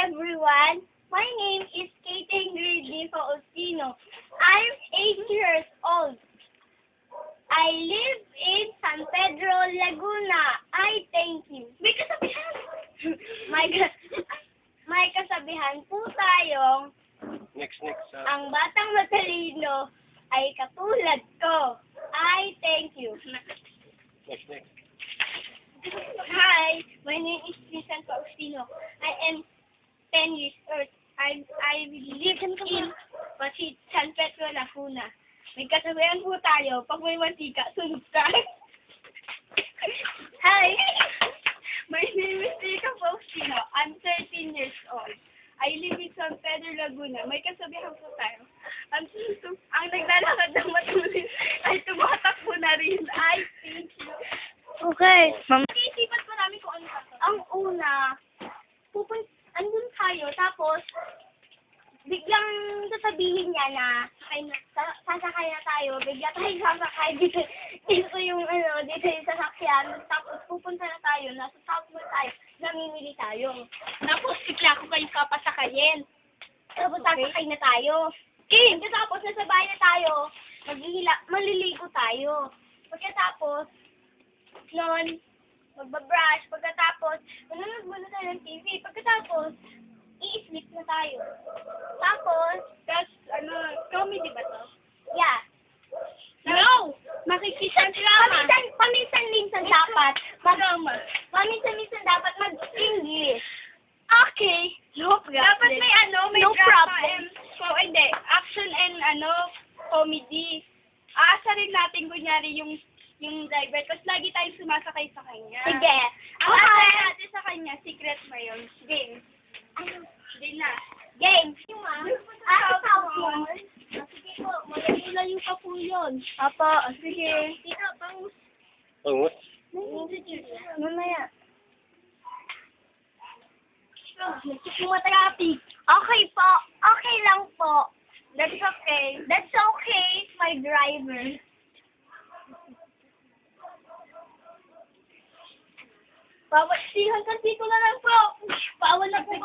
everyone. My name is Kate Ingrid Faustino. I'm 8 years old. I live in San Pedro, Laguna. I thank you. May kasabihan. may kasabihan po tayong Next. ang batang matalino ay katulad ko. I thank you. Next. Hi, my name is Vincent Faustino. I am 10 years old. I live in Pasit, San Pedro, Laguna. May kasabihan po tayo, pag may mantika, sunog ka. Hi, my name is Tika Faustino. I'm 13 years old. I live in San Pedro, Laguna. May kasabihan po tayo. Ang naglalakad ng matulis ay tumatakbo na rin. I thank you. Okay. Iisipan ko namin kung ano pa. Ang una, andun tayo, tapos, biglang sasabihin niya na, sasakay na tayo, bigla tayo sasakay, dito yung sasakyan, tapos pupunta na tayo, nasa top mo tayo, namimili tayo. Tapos, bigla ko kayo papasakayin. Tapos, sasakay na tayo. Okay. Tapos, nasa bahay na tayo, maliligo tayo. Pagkatapos, noon, magbabrush, pagkatapos, manonood muna tayo ng TV, pagkatapos, i-sleep na tayo. Tapos, comedy ba to? Yeah. No! Makikisang drama. Paminsan-minsan dapat, paminsan-minsan dapat mag-English. Okay. No problem. Dapat may may No drama problem. hindi, action and comedy. Aasarin natin kunyari yung driver, tapos lagi tayong sumasakay sa kanya. Sige. Ang aasarin natin sa kanya, secret mo yun. Game. Hindi na. Game. Ikaw mo. Sige po, malayo pa po yun. Apo, sige. Dito, bangus. Bangus? Mamaya. Traffic. Okay po. Okay lang po. That's okay. That's okay, my driver. Bawat kasi ko na lang po. Bawal na po.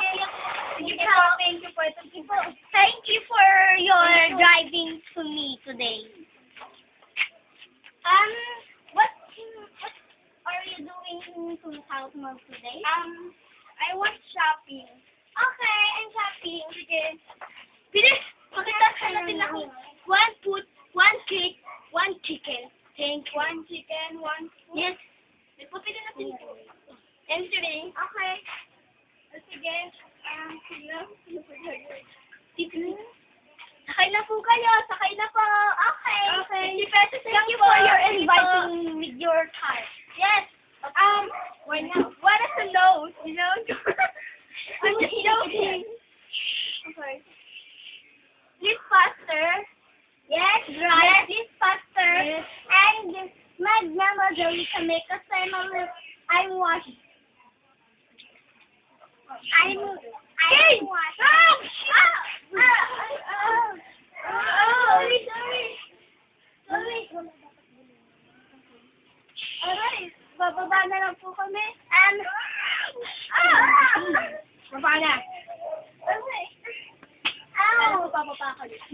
Sige po, thank you po. Thank you for your driving to me today. What are you doing to South Mall today? I went shopping. Okay, I'm shopping. Sige. Bilis! Pakita natin ako. 1 food, 1 cake, 1 chicken. Thank you. 1 chicken, 1 food. Yes. Pupili natin ito. Entering. Okay. Sige. Sakay na po kayo. Sakay na po. Okay. Okay. 50 pesos lang Thank you po. for You're your inviting with your car. Yes. What is the nose? You know? I'm just joking. Okay. Please faster. Yes, drive this faster. Yes. And magmamadali kami kasi I'm washed. I'm washed. Alright. Bababa na lang po kami. Baba na. Okay. Bababa ka dito.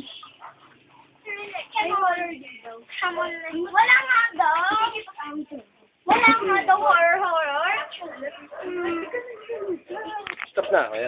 Come on. Wala nga daw. Wala nga daw horror. Stop na. Ayan.